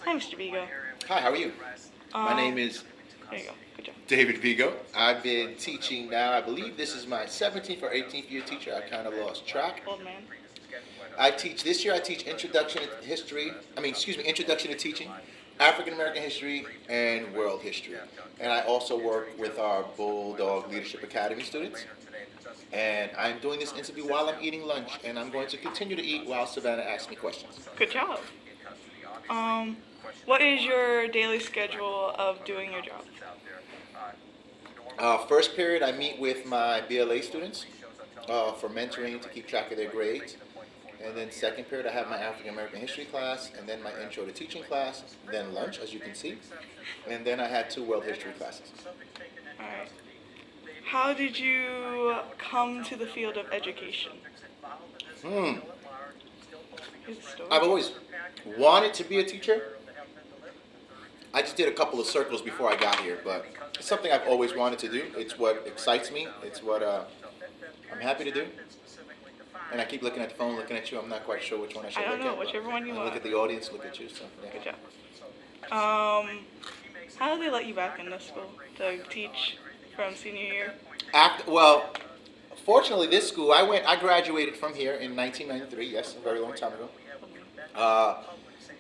Hi, Mr. Vigo. Hi, how are you? My name Um, is there you go. Good job. David Vigo. I've been teaching now, I believe this is my 17th or 18th year teacher. I kind of lost track. Old man. This year I teach Introduction to History, Introduction to Teaching, African American History, and World History. And I also work with our Bulldog Leadership Academy students. And I'm doing this interview while I'm eating lunch, and I'm going to continue to eat while Savannah asks me questions. Good job. What is your daily schedule of doing your job? First period, I meet with my BLA students for mentoring to keep track of their grades. And then second period, I have my African American history class, and then my intro to teaching class, then lunch, as you can see. And then I had 2 world history classes. All right. How did you come to the field of education? Here's the story. I've always wanted to be a teacher. I just did a couple of circles before I got here, but it's something I've always wanted to do. It's what excites me. It's what I'm happy to do. And I keep looking at the phone, looking at you. I'm not quite sure which one I should I look don't know, at. whichever one you I want. look at the audience, look at you. So, yeah. Good job. How did they let you back in this school to teach from senior year? Fortunately, this school, I graduated from here in 1993. Yes, a very long time ago.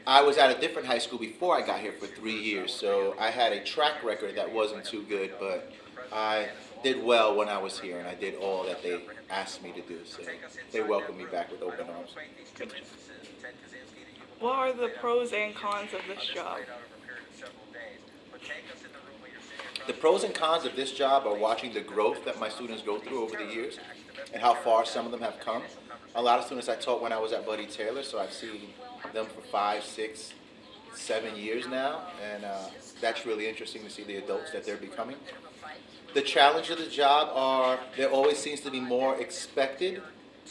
I was at a different high school before I got here for 3 years, so I had a track record that wasn't too good, but I did well when I was here, and I did all that they asked me to do, so they welcomed me back with open arms. Good job. What are the pros and cons of this job? The pros and cons of this job are watching the growth that my students go through over the years and how far some of them have come. A lot of students I taught when I was at Buddy Taylor, so I've seen them for 5, 6, 7 years now, and that's really interesting to see the adults that they're becoming. The challenge of the job are there always seems to be more expected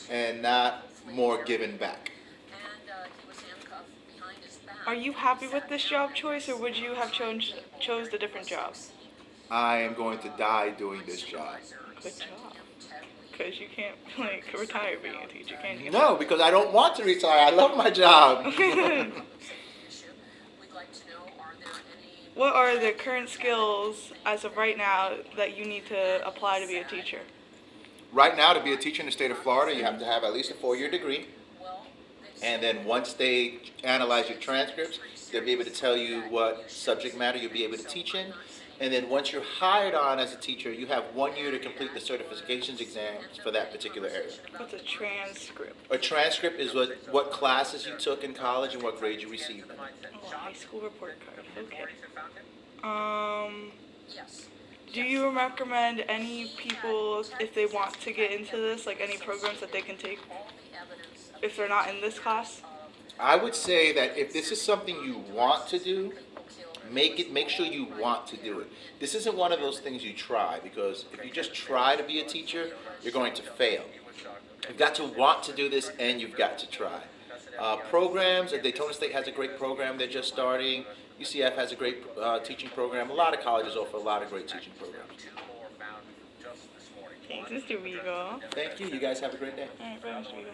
and not more given back. Are you happy with this job choice, or would you have chose a different job? I am going to die doing this job. Good job. Because you can't retire being a teacher, can you? No, because I don't want to retire. I love my job. What are the current skills as of right now that you need to apply to be a teacher? Right now, to be a teacher in the state of Florida, you have to have at least a 4-year degree. And then once they analyze your transcripts, they'll be able to tell you what subject matter you'll be able to teach in. And then once you're hired on as a teacher, you have 1 year to complete the certifications exams for that particular area. What's a transcript? A transcript is what classes you took in college and what grade you received. Oh, high school report card. Okay. Do you recommend any people, if they want to get into this, like any programs that they can take if they're not in this class? I would say that if this is something you want to do, make sure you want to do it. This isn't one of those things you try, because if you just try to be a teacher, you're going to fail. You've got to want to do this, and you've got to try. Programs, Daytona State has a great program they're just starting. UCF has a great teaching program. A lot of colleges offer a lot of great teaching programs. Thanks, Mr. Vigo. Thank you. You guys have a great day. All right, bye, Mr. Vigo.